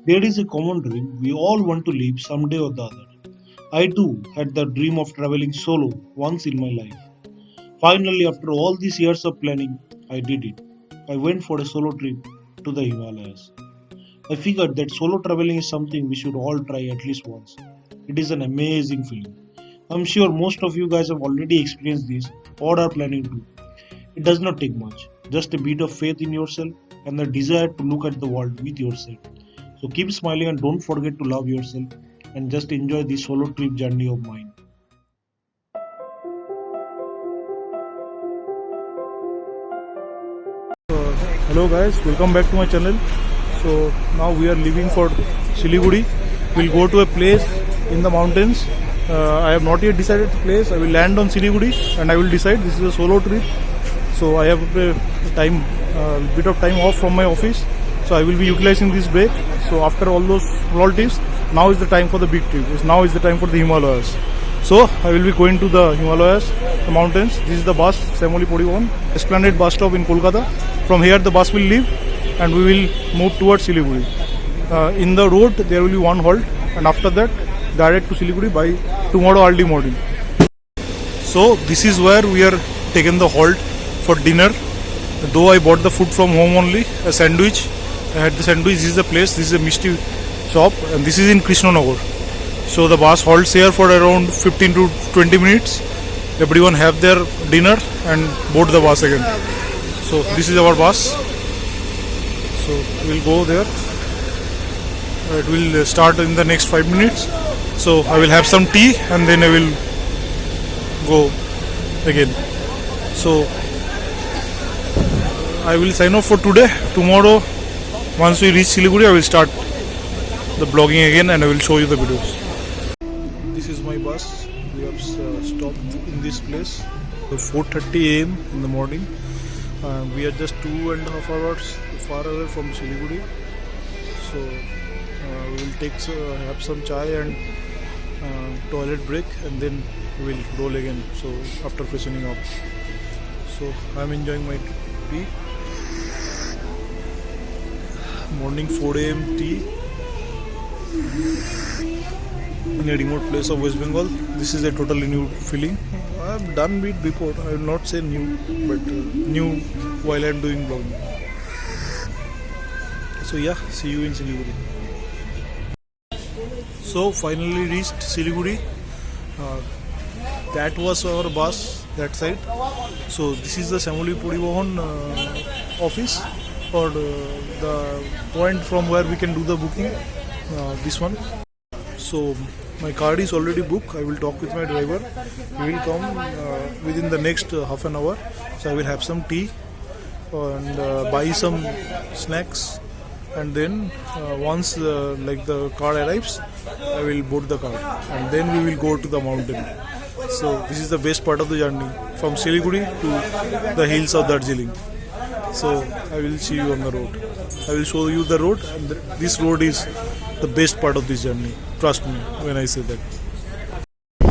There is a common dream we all want to live someday or the other. I too had the dream of traveling solo once in my life. Finally, after all these years of planning, I did it. I went for a solo trip to the Himalayas. I figured that solo traveling is something we should all try at least once. It is an amazing feeling. I'm sure most of you guys have already experienced this or are planning to. It does not take much, just a bit of faith in yourself and the desire to look at the world with yourself. So keep smiling and don't forget to love yourself and just enjoy this solo trip journey of mine. Hello guys, welcome back to my channel. So now we are leaving for Siliguri. We'll go to a place in the mountains. I have not yet decided the place. I will land on Siliguri and I will decide. This is a solo trip, so I have a bit of time off from my office. So I will be utilizing this break. So after all those small trips, now is the time for the big trip. Now is the time for the Himalayas. So I will be going to the Himalayas, the mountains. This is the bus, Samoli Poribohon, Esplanade bus stop in Kolkata. From here the bus will leave and we will move towards Siliguri. In the road there will be one halt and after that direct to Siliguri by tomorrow early morning. So this is where we are taken the halt for dinner. Though I bought the food from home only, a sandwich. I had the sandwich. This is the place. This is a Mishti shop and this is in Krishnanagar. So the bus halts here for around 15 to 20 minutes. Everyone have their dinner and board the bus again. So this is our bus. So we will go there. It will start in the next 5 minutes. So I will have some tea and then I will go again. So I will sign off for today. Tomorrow, once we reach Siliguri, I will start the blogging again and I will show you the videos. This is my bus. We have stopped in this place. 4:30 a.m. in the morning. We are just 2.5 hours far away from Siliguri. So we will have some chai and toilet break and then we will roll again. So after freshening up. So I am enjoying my tea. Morning 4 a.m. tea in a remote place of West Bengal. This is a totally new feeling. I have done it before. I will not say new, but new while I am doing vlogging. So yeah, see you in Siliguri. So finally reached Siliguri. That was our bus that side. So this is the Samoli Poribohon office or the point from where we can do the booking. This one. So my card is already booked. I will talk with my driver. He will come within the next half an hour. So I will have some tea and buy some snacks. And then once the car arrives, I will board the car and then we will go to the mountain. So this is the best part of the journey from Siliguri to the hills of Darjeeling. So I will see you on the road. I will show you the road and this road is the best part of this journey. Trust me when I say that.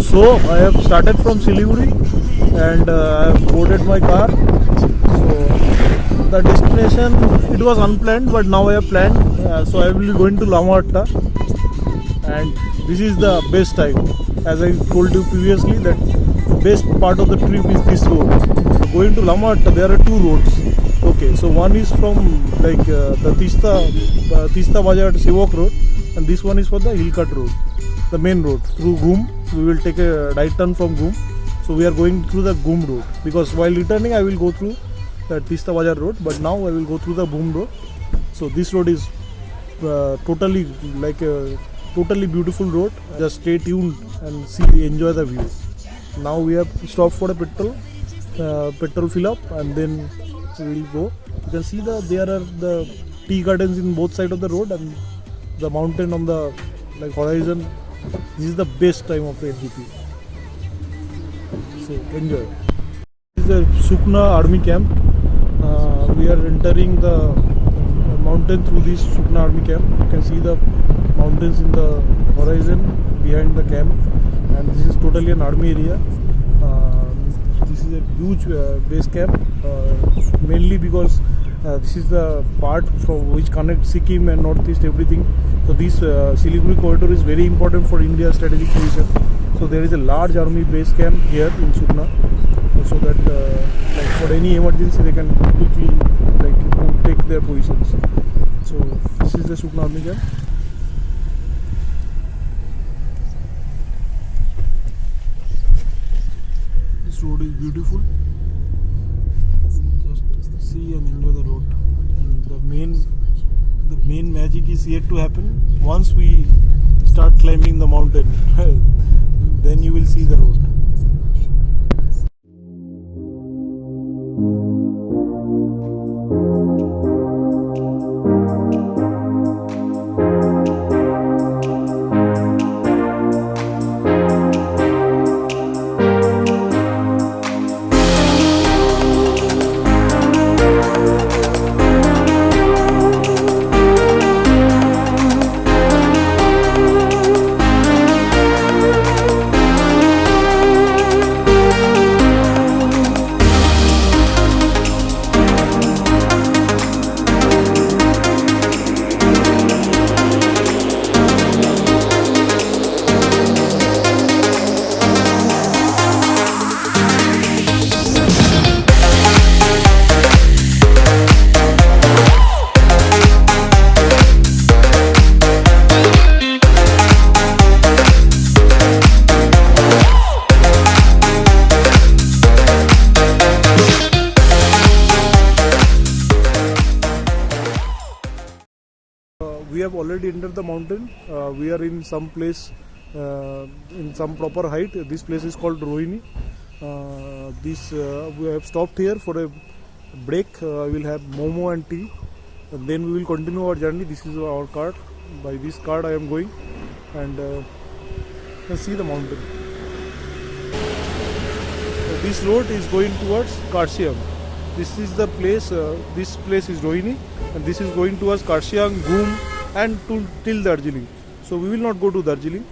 So I have started from Siliguri and I have boarded my car. So the destination, it was unplanned but now I have planned. So I will be going to Lamahatta and this is the best time. As I told you previously that the best part of the trip is this road. So going to Lamahatta there are two roads. Okay, so one is from the Tista Bajar Sevok road and this one is for the Hill Cut road, the main road through Ghum. We will take a right turn from Ghum. So we are going through the Ghum road because while returning I will go through the Tista Bajar road, but now I will go through the Ghum road. So this road is totally like a totally beautiful road. Just stay tuned and enjoy the view. Now we have stopped for a petrol fill up and then we will go. You can see there are the tea gardens in both sides of the road and the mountain on the horizon. This is the best time of the NDP. So enjoy. This is the Sukna army camp. We are entering the mountain through this Sukna army camp. You can see the mountains in the horizon behind the camp and this is totally an army area. This is a huge base camp mainly because This is the part from which connects Sikkim and Northeast everything. So this Siliguri corridor is very important for India's strategic position. So there is a large army base camp here in Sukna, so that like for any emergency they can quickly like take their positions. So this is the Sukna army camp. This road is beautiful. Just see and enjoy the road. And the main magic is yet to happen. Once we start climbing the mountain, then you will see the road. We have already entered the mountain. We are in some place, in some proper height. This place is called Rohini. We have stopped here for a break. I will have momo and tea, and then we will continue our journey. This is our card. By this card I am going, and let's see the mountain. This road is going towards Karsiang. This is the place. This place is Rohini, and this is going towards Karsiang, Ghum, and till Darjeeling. So we will not go to Darjeeling.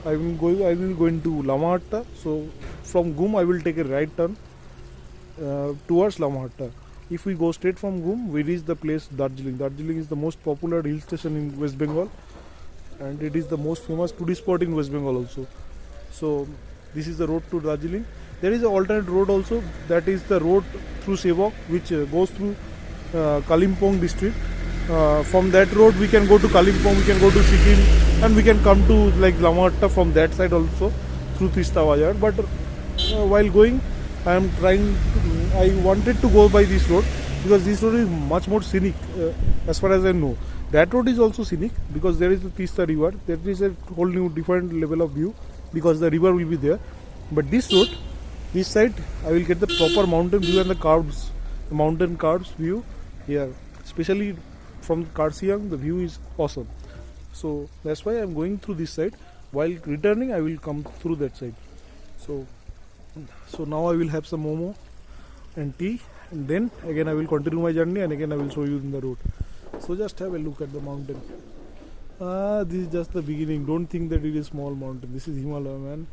I will go into Lamahatta. So from Ghum I will take a right turn towards Lamahatta. If we go straight from Ghum, we reach the place Darjeeling. Darjeeling is the most popular hill station in West Bengal, and it is the most famous tourist spot in West Bengal also. So this is the road to Darjeeling. There is an alternate road also. That is the road through Sevok, which goes through Kalimpong district. From that road we can go to Kalimpong, we can go to Sikkim, and we can come to like Lamahatta from that side also through Tista Bazar. But while going, I wanted to go by this road because this road is much more scenic as far as I know. That road is also scenic because there is the Tista river. There is a whole new different level of view because the river will be there. But this road, this side, I will get the proper mountain view and the mountain curves view here. Especially from Karsiang, the view is awesome. So that's why I am going through this side. While returning, I will come through that side. So now I will have some momo and tea, and then again I will continue my journey, and again I will show you in the road. So just have a look at the mountain. This is just the beginning. Don't think that it is small mountain. This is Himalaya, man.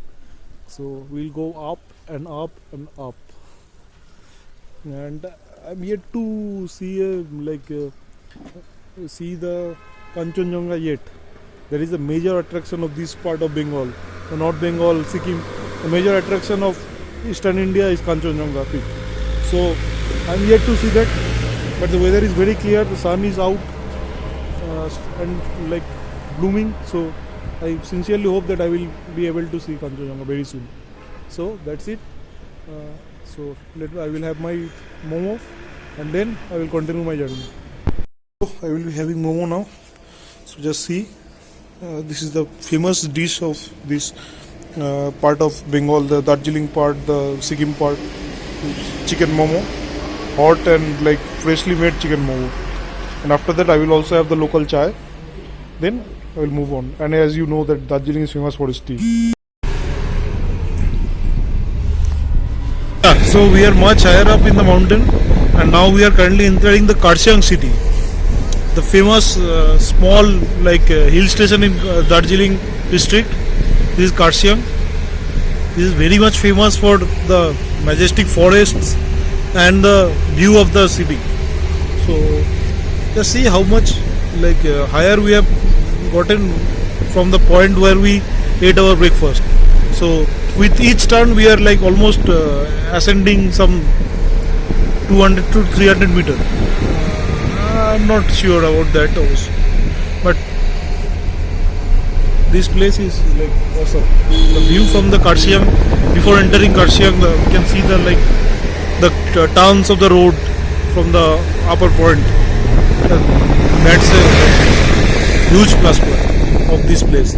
So we'll go up and up and up. And I'm yet to see see the Kanchenjunga yet. There is a major attraction of this part of Bengal, the North Bengal, Sikkim. The major attraction of Eastern India is Kanchenjunga peak. So I'm yet to see that, but the weather is very clear. The sun is out and like blooming. So I sincerely hope that I will be able to see Kanchenjunga very soon. So that's it. So I will have my momo, and then I will continue my journey. So I will be having momo now. So just see, this is the famous dish of this part of Bengal, the Darjeeling part, the Sikkim part. Chicken momo, hot and like freshly made chicken momo. And after that I will also have the local chai. Then I will move on. And as you know that Darjeeling is famous for its tea. So we are much higher up in the mountain, and now we are currently entering the Karsiang city, the famous small hill station in Darjeeling district. This is Karsiang. This is very much famous for the majestic forests and the view of the city. So just see how much higher we have gotten from the point where we ate our breakfast. So with each turn we are like almost ascending some 200 to 300 meter. I'm not sure about that also, but this place is like awesome. The view from the Karsiang, before entering Karsiang, you can see the towns of the road from the upper point. That's a huge plus point of this place.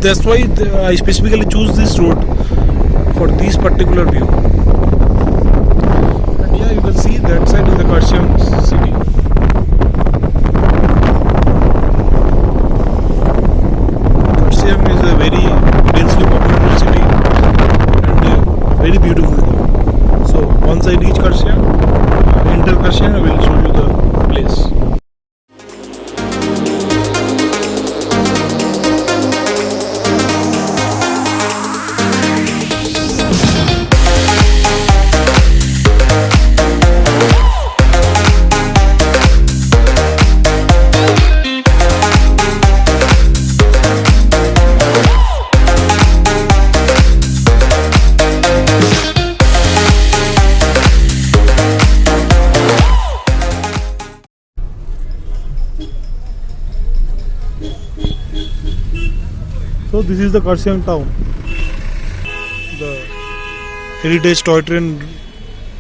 That's why I specifically choose this road for this particular view. And yeah, you can see that side is the Karsiang city. Karsiang is a very densely populated city and very beautiful. So once I reach Karsiang, enter Karsiang, I will show you the place. So this is the Karsiang town. The heritage toy train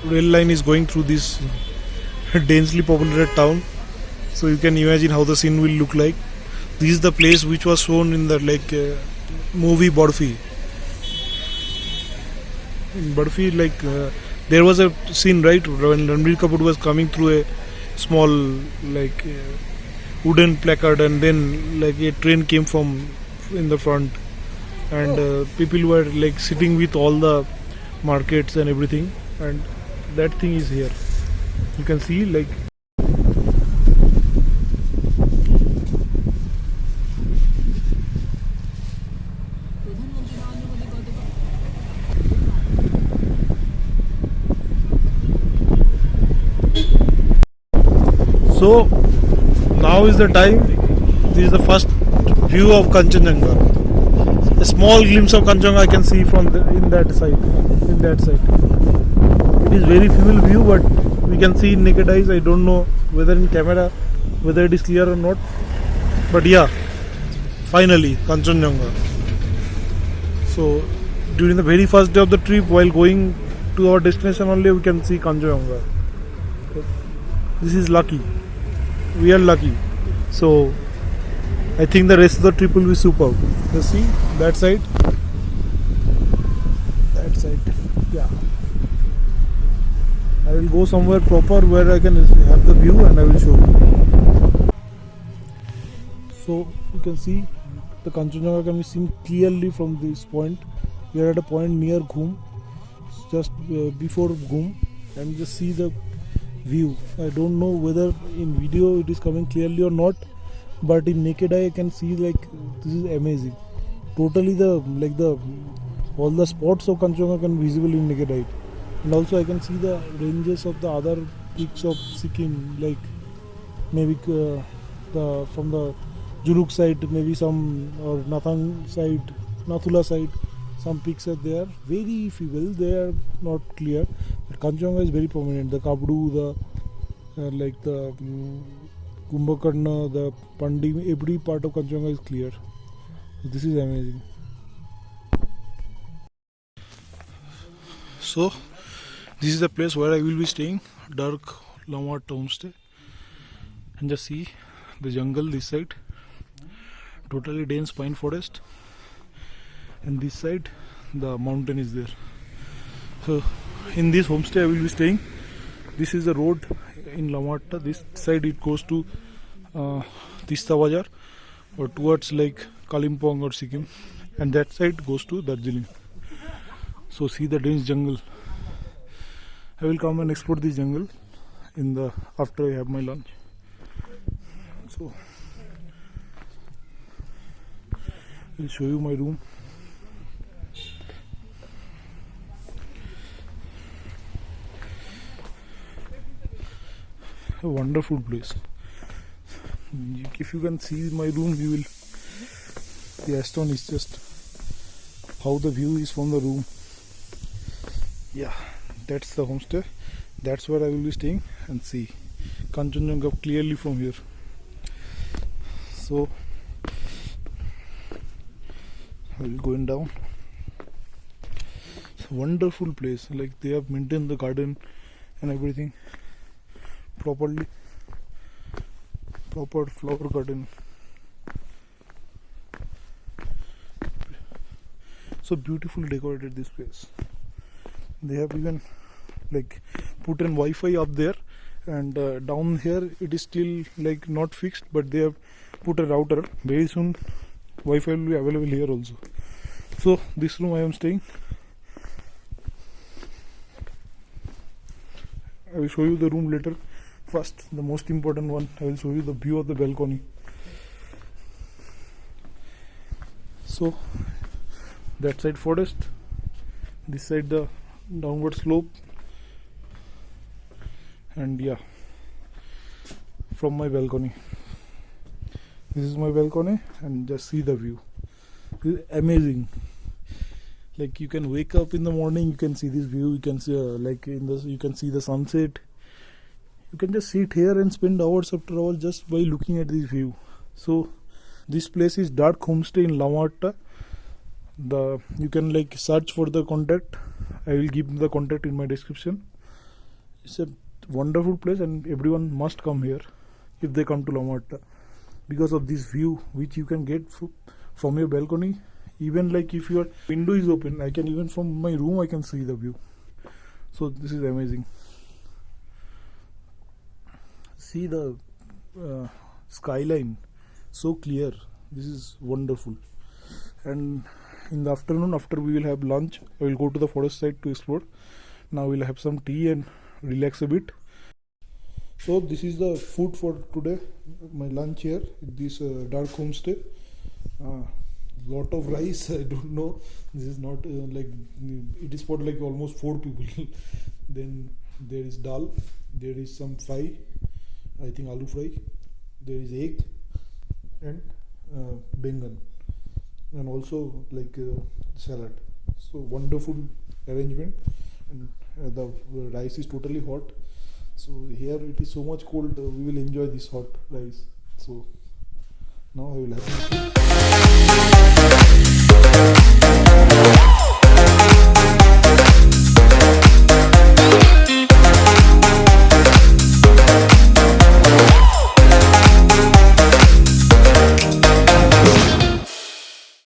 rail line is going through this densely populated town. So you can imagine how the scene will look like. This is the place which was shown in the movie Barfi. In Barfi, there was a scene, right, when Ranbir Kapoor was coming through a small wooden placard, and then a train came from in the front, and people were sitting with all the markets and everything, and that thing is here. You can see so now is the time. This is the first view of Kanchenjunga. A small glimpse of Kanchenjunga I can see from in that side. It is very feeble view, but we can see in naked eyes. I don't know whether in camera whether it is clear or not. But yeah, finally Kanchenjunga. So during the very first day of the trip, while going to our destination only, we can see Kanchenjunga. This is lucky. We are lucky. So I think the rest of the trip will be superb. You see that side? That side. Yeah. I will go somewhere proper where I can have the view, and I will show you. So you can see the Kanchenjunga can be seen clearly from this point. We are at a point near Ghum, just before Ghum, and just see the view. I don't know whether in video it is coming clearly or not, but in naked eye I can see this is amazing. Totally all the spots of Kanchenjunga can be visible in naked eye, and also I can see the ranges of the other peaks of Sikkim, maybe from the Juluk side, maybe some, or Nathang side, Nathula side. Some peaks are there, very feeble, they are not clear. But Kanchenjunga is very prominent. The Kabdu, the Kumbhakarna, the Pandi, every part of Kanchenjunga is clear. This is amazing. So this is the place where I will be staying, Dark Lamart Homestay. And just see the jungle this side, totally dense pine forest, and this side the mountain is there. So in this homestay I will be staying. This is the road in Lamata. This side it goes to Tista Bajar, or towards Kalimpong or Sikkim, and that side goes to Darjeeling. So see the dense jungle. I will come and explore this jungle after I have my lunch. So I will show you my room. a wonderful place. If you can see my room, you will be astonished just how the view is from the room. Yeah, that's the homestay. That's where I will be staying, and see Kanchenjunga clearly from here. So I will going down. It's a wonderful place. Like they have maintained the garden and everything properly. Proper flower garden. So beautifully decorated this place. They have even like put an Wi-Fi up there, and down here it is still like not fixed, but they have put a router. Very soon Wi-Fi will be available here also. So this room I am staying. I will show you the room later. First, the most important one, I will show you the view of the balcony. So that side forest, this side the downward slope, and yeah, from my balcony. This is my balcony, and just see the view. This is amazing. Like you can wake up in the morning, you can see this view. You can see you can see the sunset. You can just sit here and spend hours after hours just by looking at this view. So this place is Dark Homestay in Lamatta. You can like search for the contact. I will give the contact in my description. It's a wonderful place, and everyone must come here if they come to Lamatta, because of this view which you can get from your balcony. Even like if your window is open, I can, even from my room I can see the view. So this is amazing. See the skyline, so clear. This is wonderful. And in the afternoon, after we will have lunch, I will go to the forest side to explore. Now we'll have some tea and relax a bit. So this is the food for today, my lunch here, this Dark Homestay. Lot of rice. I don't know, this is not like, it is for like almost 4 people. Then there is dal, there is some fry, I think aloo fry, there is egg and bengan, and also like salad. So wonderful arrangement, and the rice is totally hot. So here it is so much cold, we will enjoy this hot rice. So now I will have